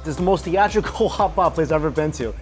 This is the most theatrical hot pot place I've ever been to.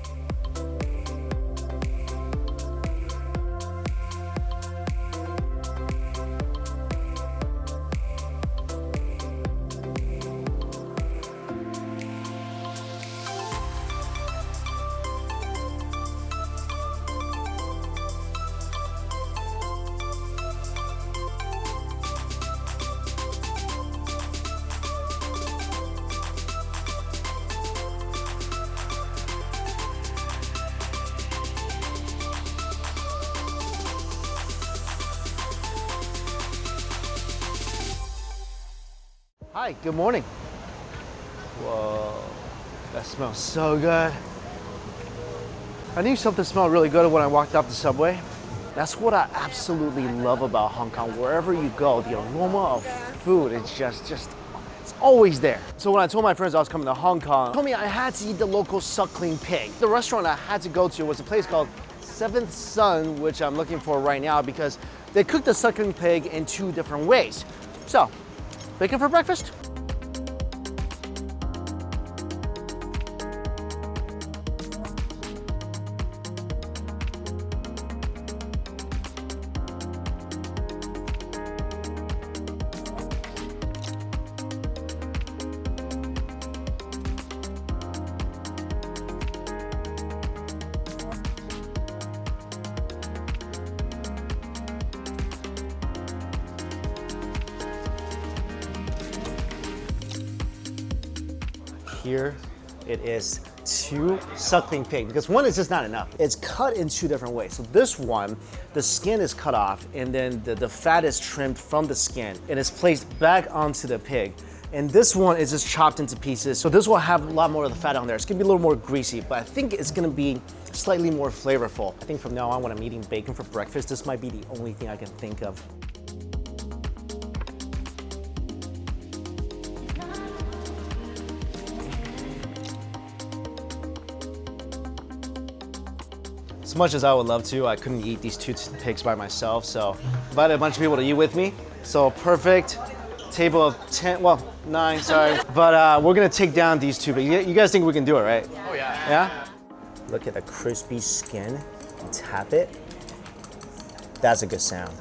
Hi, good morning. Whoa, that smells so good. I knew something smelled really good when I walked off the subway. That's what I absolutely love about Hong Kong. Wherever you go, the aroma of food is just it's always there. So when I told my friends I was coming to Hong Kong, they told me I had to eat the local suckling pig. The restaurant I had to go to was a place called Seventh Sun, which I'm looking for right now because they cook the suckling pig in 2 different ways. So, bacon for breakfast? Here it is 2 suckling pig because one is just not enough. It's cut in 2 different ways. So this one, the skin is cut off and then the fat is trimmed from the skin and it's placed back onto the pig. And this one is just chopped into pieces. So this will have a lot more of the fat on there. It's gonna be a little more greasy, but I think it's gonna be slightly more flavorful. I think from now on when I'm eating bacon for breakfast, this might be the only thing I can think of. As much as I would love to, I couldn't eat these 2 pigs by myself, so invited a bunch of people to eat with me. So perfect table of 10, well, 9, sorry. But we're gonna take down these 2 pigs. You guys think we can do it, right? Oh yeah. Yeah? Look at the crispy skin. You tap it. That's a good sound.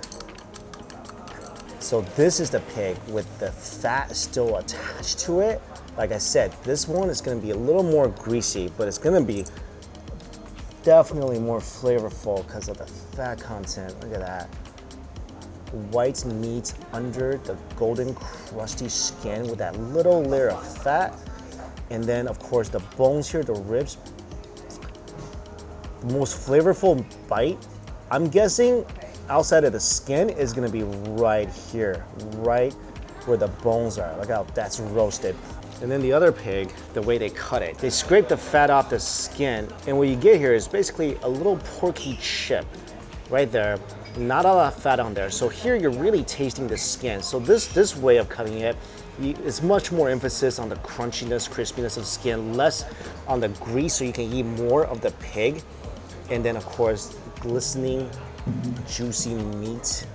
So this is the pig with the fat still attached to it. Like I said, this one is gonna be a little more greasy, but it's gonna be definitely more flavorful because of the fat content. Look at that. White meat under the golden crusty skin with that little layer of fat. And then of course the bones here, the ribs. The most flavorful bite, I'm guessing outside of the skin is gonna be right here, right where the bones are. Look how that's roasted. And then the other pig, the way they cut it, they scrape the fat off the skin, and what you get here is basically a little porky chip right there, not a lot of fat on there. So here you're really tasting the skin. So this way of cutting it, it's much more emphasis on the crunchiness, crispiness of skin, less on the grease so you can eat more of the pig. And then of course, glistening, juicy meat.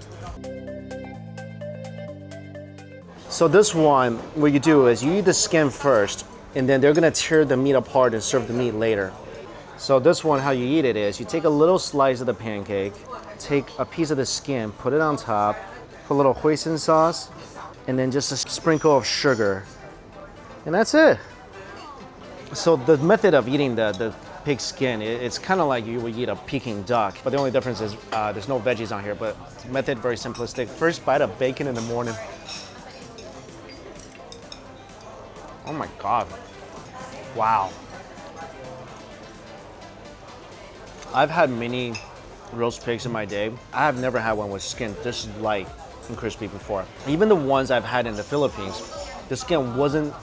So this one, what you do is you eat the skin first, and then they're gonna tear the meat apart and serve the meat later. So this one, how you eat it is, you take a little slice of the pancake, take a piece of the skin, put it on top, put a little hoisin sauce, and then just a sprinkle of sugar. And that's it. So the method of eating the pig skin, it's kind of like you would eat a Peking duck, but the only difference is there's no veggies on here, but method very simplistic. First bite of bacon in the morning. Oh my God, wow. I've had many roast pigs in my day. I have never had one with skin this light and crispy before. Even the ones I've had in the Philippines, the skin wasn't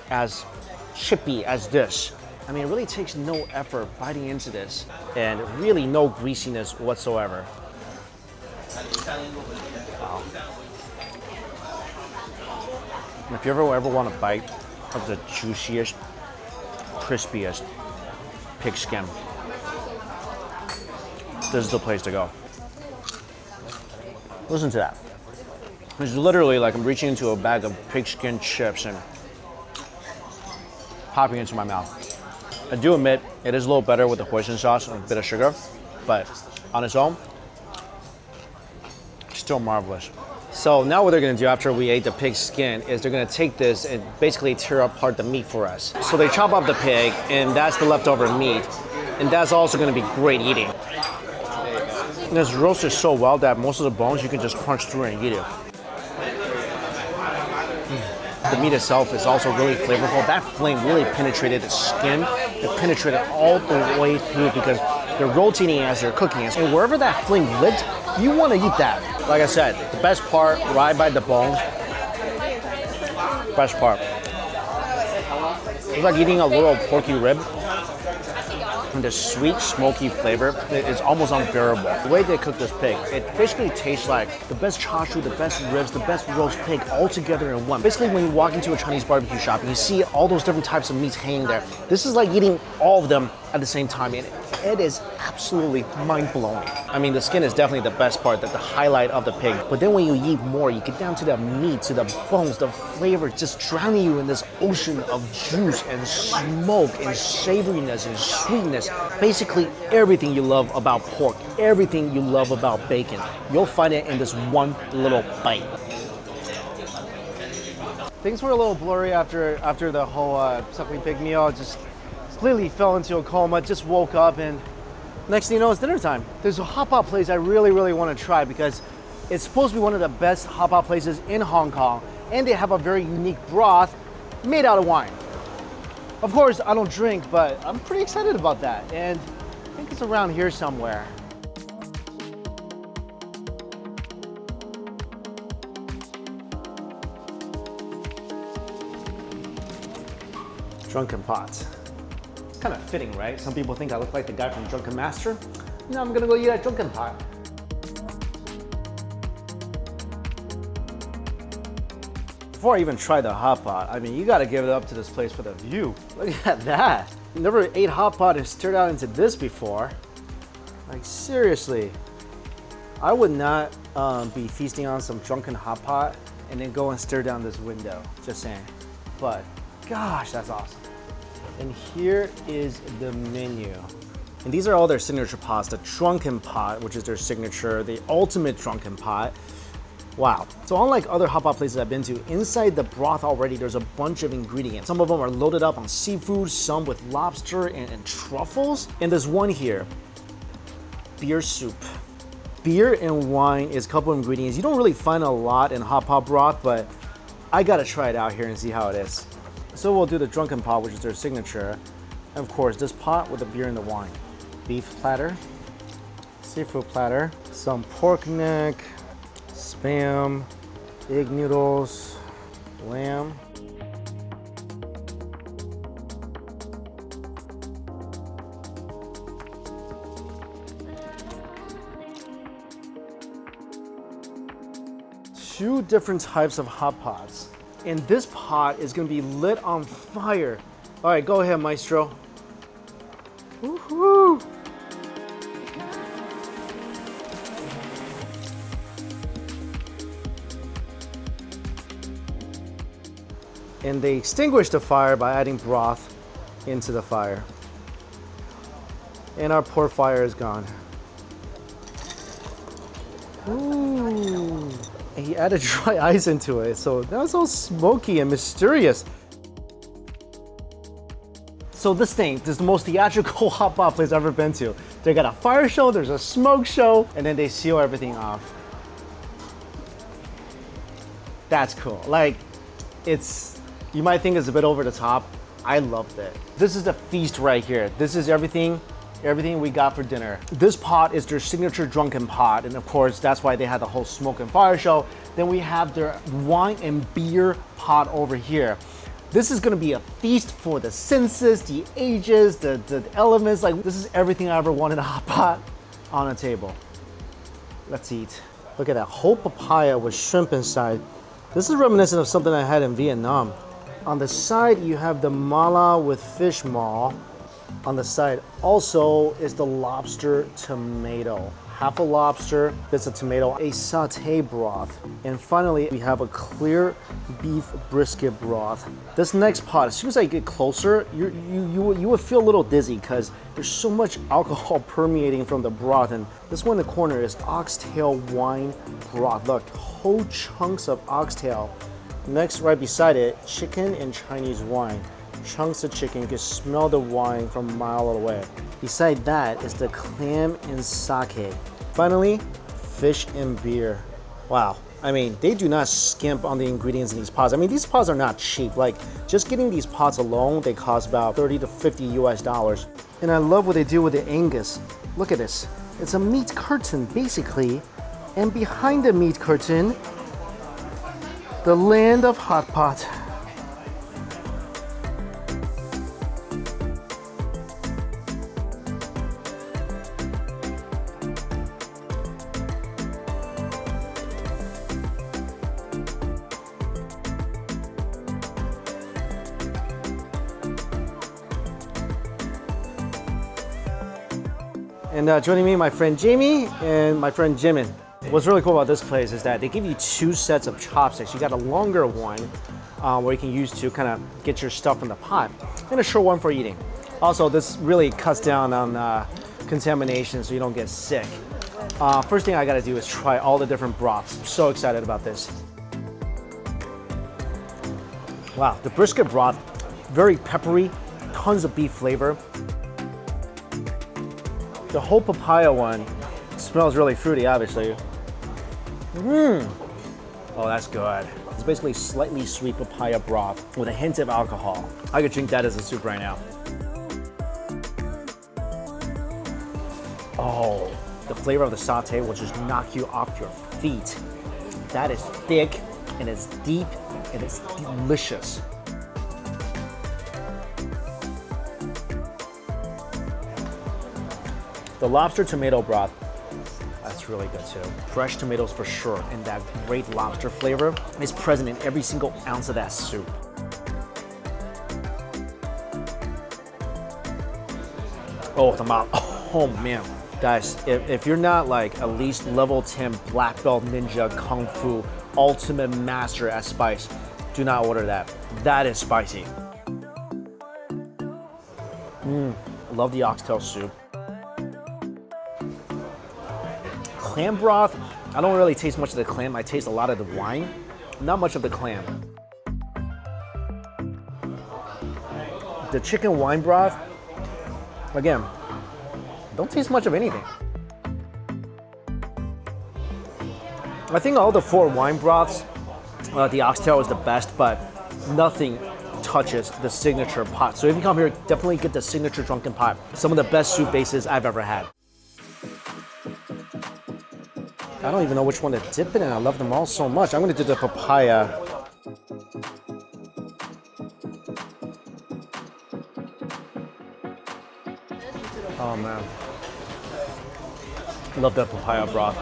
as chippy as this. I mean, it really takes no effort biting into this and really no greasiness whatsoever. Wow. And if you ever want a bite of the juiciest, crispiest pig skin, this is the place to go. Listen to that. It's literally like I'm reaching into a bag of pig skin chips and popping into my mouth. I do admit, it is a little better with the hoisin sauce and a bit of sugar, but on its own, still marvelous. So now what they're gonna do after we ate the pig skin is they're gonna take this and basically tear apart the meat for us. So they chop up the pig, and that's the leftover meat, and that's also gonna be great eating. And it's roasted so well that most of the bones you can just crunch through and eat it. The meat itself is also really flavorful. That flame really penetrated the skin. It penetrated all the way through because they're rotating as they're cooking it. And wherever that flame lit, you want to eat that. Like I said, the best part, right by the bones. Best part. It's like eating a little porky rib. And the sweet, smoky flavor is almost unbearable. The way they cook this pig, it basically tastes like the best chashu, the best ribs, the best roast pig all together in one. Basically, when you walk into a Chinese barbecue shop and you see all those different types of meats hanging there, this is like eating all of them at the same time, and it is absolutely mind-blowing. I mean, the skin is definitely the best part, the highlight of the pig. But then when you eat more, you get down to the meat, to the bones, the flavor, just drowning you in this ocean of juice and smoke and savoriness and sweetness. Basically, everything you love about pork, everything you love about bacon, you'll find it in this one little bite. Things were a little blurry after the whole suckling pig meal. Just completely fell into a coma, just woke up, and next thing you know, it's dinner time. There's a hot pot place I really, really want to try because it's supposed to be one of the best hot pot places in Hong Kong, and they have a very unique broth made out of wine. Of course, I don't drink, but I'm pretty excited about that, and I think it's around here somewhere. Drunken Pot. Kind of fitting, right? Some people think I look like the guy from Drunken Master. No, I'm gonna go eat at Drunken Pot. Before I even try the hot pot, I mean, you gotta give it up to this place for the view. Look at that. Never ate hot pot and stirred out into this before. Like, seriously. I would not be feasting on some drunken hot pot and then go and stare down this window. Just saying. But, gosh, that's awesome. And here is the menu. And these are all their signature pots. The Drunken Pot, which is their signature, the ultimate Drunken Pot. Wow. So unlike other hot pot places I've been to, inside the broth already there's a bunch of ingredients. Some of them are loaded up on seafood, some with lobster and truffles. And there's one here, beer soup. Beer and wine is a couple of ingredients. You don't really find a lot in hot pot broth, but I gotta try it out here and see how it is. So we'll do the Drunken Pot, which is their signature. And of course, this pot with the beer and the wine. Beef platter, seafood platter, some pork neck, spam, egg noodles, lamb. Two different types of hot pots. And this pot is gonna be lit on fire. All right, go ahead, Maestro. Woohoo! And they extinguish the fire by adding broth into the fire. And our poor fire is gone. Ooh. And he added dry ice into it, so now it's all smoky and mysterious. So this is the most theatrical hot pot place I've ever been to. They got a fire show, there's a smoke show, and then they seal everything off. That's cool. Like, you might think it's a bit over the top. I loved it. This is the feast right here. This is everything we got for dinner. This pot is their signature Drunken Pot, and of course that's why they had the whole smoke and fire show. Then we have their wine and beer pot over here. This is gonna be a feast for the senses, the ages, the elements. Like, this is everything I ever wanted in a hot pot on a table. Let's eat. Look at that whole papaya with shrimp inside. This is reminiscent of something I had in Vietnam. On the side, you have the mala with fish maw. On the side also is the lobster tomato. half a lobster, bits of tomato, a saute broth, and finally we have a clear beef brisket broth. This next pot, as soon as I get closer, you would feel a little dizzy because there's so much alcohol permeating from the broth. And this one in the corner is oxtail wine broth. Look, whole chunks of oxtail. Next, right beside it, chicken and Chinese wine. Chunks of chicken, you can smell the wine from a mile away. Beside that is the clam and sake. Finally, fish and beer. Wow, I mean, they do not skimp on the ingredients in these pots. I mean, these pots are not cheap. Like, just getting these pots alone, they cost about 30 to 50 US dollars. And I love what they do with the Angus. Look at this. It's a meat curtain, basically. And behind the meat curtain, the land of hot pot. And joining me, my friend Jamie and my friend Jimin. What's really cool about this place is that they give you 2 sets of chopsticks. You got a longer one where you can use to kind of get your stuff in the pot, and a short one for eating. Also, this really cuts down on contamination so you don't get sick. First thing I gotta do is try all the different broths. I'm so excited about this. Wow, the brisket broth, very peppery, tons of beef flavor. The whole papaya one smells really fruity, obviously. Oh, that's good. It's basically slightly sweet papaya broth with a hint of alcohol. I could drink that as a soup right now. Oh, the flavor of the saute will just knock you off your feet. That is thick, and it's deep, and it's delicious. The lobster tomato broth, that's really good too. Fresh tomatoes for sure, and that great lobster flavor is present in every single ounce of that soup. Oh, the mouth. Oh man. Guys, if you're not like at least level 10 black belt ninja kung fu ultimate master at spice, do not order that. That is spicy. Love the oxtail soup. Clam broth, I don't really taste much of the clam. I taste a lot of the wine, not much of the clam. The chicken wine broth, again, don't taste much of anything. I think all the 4 wine broths, the oxtail is the best, but nothing touches the signature pot. So if you come here, definitely get the signature drunken pot. Some of the best soup bases I've ever had. I don't even know which one to dip it in. I love them all so much. I'm gonna do the papaya. Oh man. Love that papaya broth.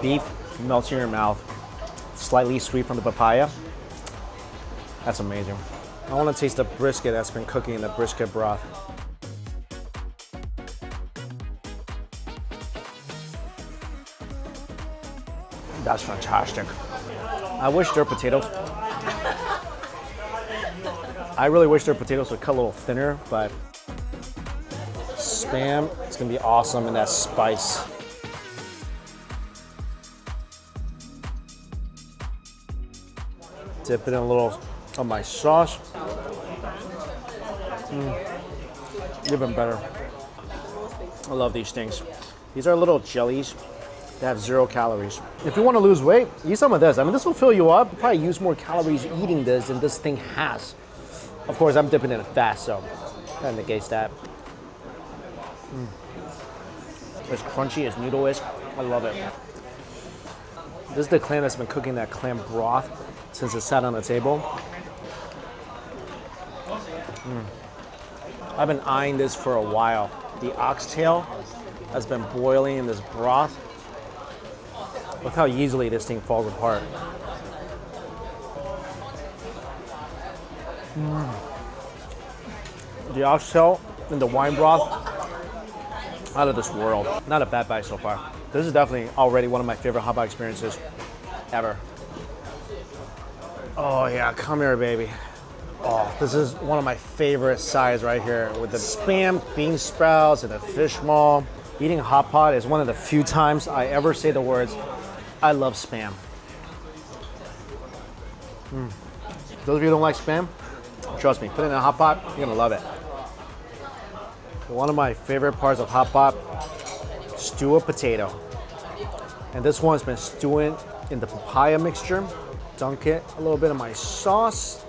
Beef melts in your mouth. Slightly sweet from the papaya. That's amazing. I wanna taste the brisket that's been cooking in the brisket broth. That's fantastic. I wish their potatoes, I really wish their potatoes would cut a little thinner, but Spam, it's gonna be awesome in that spice. Dip it in a little of my sauce. Even better. I love these things. These are little jellies. They have 0 calories. If you want to lose weight, eat some of this. I mean, this will fill you up. You probably use more calories eating this than this thing has. Of course, I'm dipping in it fast, so that negates that. It's crunchy, it's noodle-ish. I love it. This is the clam that's been cooking that clam broth since it sat on the table. I've been eyeing this for a while. The oxtail has been boiling in this broth. Look how easily this thing falls apart. The oxtail and the wine broth, Out of this world. Not a bad bite so far. This is definitely already one of my favorite hotpot experiences ever. Oh yeah, come here, baby. Oh, this is one of my favorite sides right here with the Spam, bean sprouts, and the fish maul. Eating hotpot is one of the few times I ever say the words, I love Spam. Those of you who don't like Spam, trust me, put it in a hotpot, you're gonna love it. One of my favorite parts of hotpot, stew a potato. And this one's been stewing in the papaya mixture. Dunk it, a little bit of my sauce.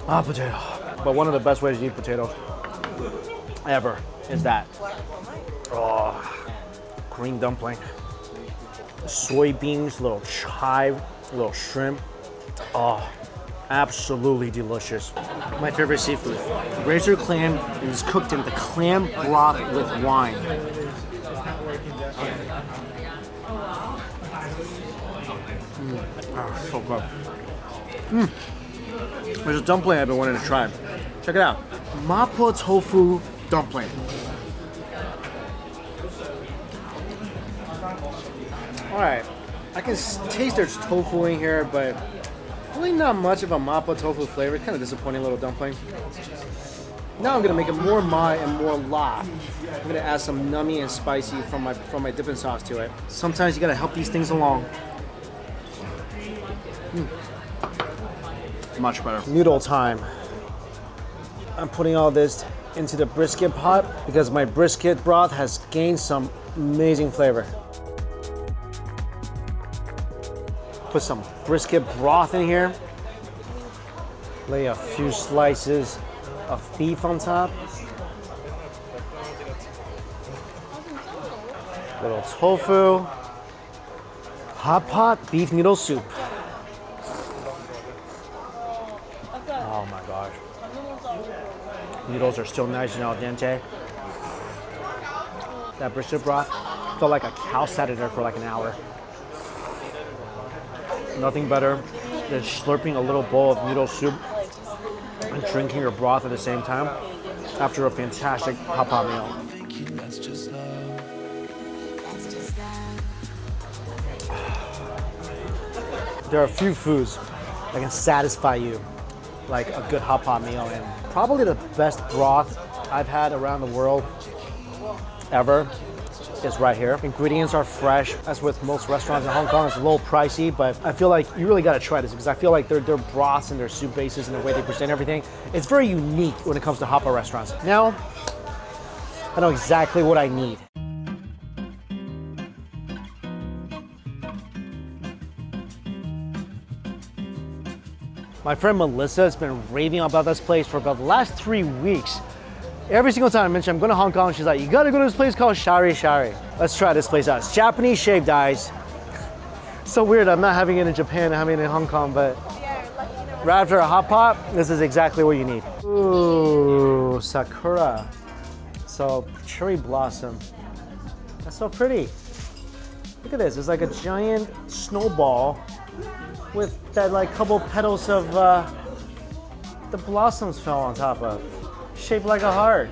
Potato. But one of the best ways to eat potatoes ever is that. Oh, green dumpling. Soybeans, little chive, little shrimp. Oh, absolutely delicious. My favorite seafood. Razor clam is cooked in the clam broth with wine. Oh, so good. There's a dumpling I've been wanting to try. Check it out. Mapo tofu dumpling. Alright, I can taste there's tofu in here, but really not much of a mapo tofu flavor. Kind of disappointing little dumpling. Now I'm gonna make it more mai and more la. I'm gonna add some nummy and spicy from my dipping sauce to it. Sometimes you gotta help these things along. Much better. Noodle time. I'm putting all this into the brisket pot because my brisket broth has gained some amazing flavor. Put some brisket broth in here. Lay a few slices of beef on top. Little tofu. Hot pot beef noodle soup. Oh my gosh. Noodles are still nice and al dente. That brisket broth felt like a cow sat in there for like an hour. Nothing better than slurping a little bowl of noodle soup and drinking your broth at the same time after a fantastic hotpot meal. There are a few foods that can satisfy you like a good hotpot meal, and probably the best broth I've had around the world ever is right here. Ingredients are fresh. As with most restaurants in Hong Kong, it's a little pricey, but I feel like you really gotta try this because I feel like their broths and their soup bases and the way they present everything, it's very unique when it comes to hotpot restaurants. Now, I know exactly what I need. My friend Melissa has been raving about this place for about the last 3 weeks. Every single time I mention I'm going to Hong Kong, she's like, you gotta go to this place called Shari Shari. Let's try this place out. It's Japanese shaved ice. So weird, I'm not having it in Japan, I'm having it in Hong Kong, but right after a hot pot, this is exactly what you need. Ooh, sakura. So cherry blossom. That's so pretty. Look at this, it's like a giant snowball with that like couple petals of the blossoms fell on top of. Shaped like a heart.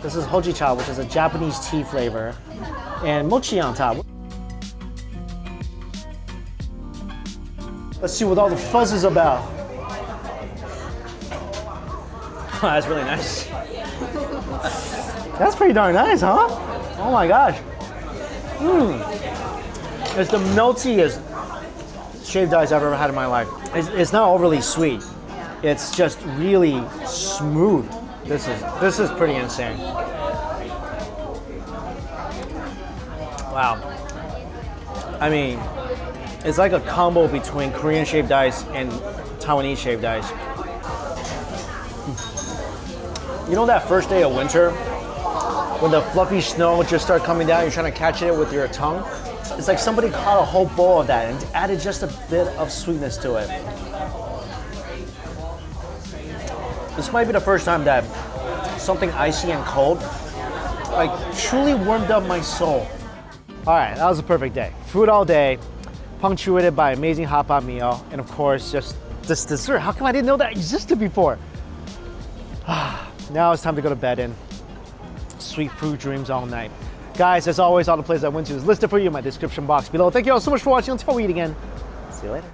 This is hojicha, which is a Japanese tea flavor, and mochi on top. Let's see what all the fuzz is about. That's really nice. That's pretty darn nice, huh? Oh my gosh. It's the meltiest shaved ice I've ever had in my life. It's not overly sweet. It's just really smooth. This is pretty insane. Wow. I mean, it's like a combo between Korean shaved ice and Taiwanese shaved ice. You know that first day of winter when the fluffy snow just starts coming down, you're trying to catch it with your tongue? It's like somebody caught a whole bowl of that and added just a bit of sweetness to it. This might be the first time that something icy and cold like truly warmed up my soul. All right, that was a perfect day. Food all day, punctuated by amazing hotpot meal, and of course, just this dessert. How come I didn't know that existed before? Now it's time to go to bed and sweet food dreams all night. Guys, as always, all the places I went to is listed for you in my description box below. Thank you all so much for watching. Until we eat again, see you later.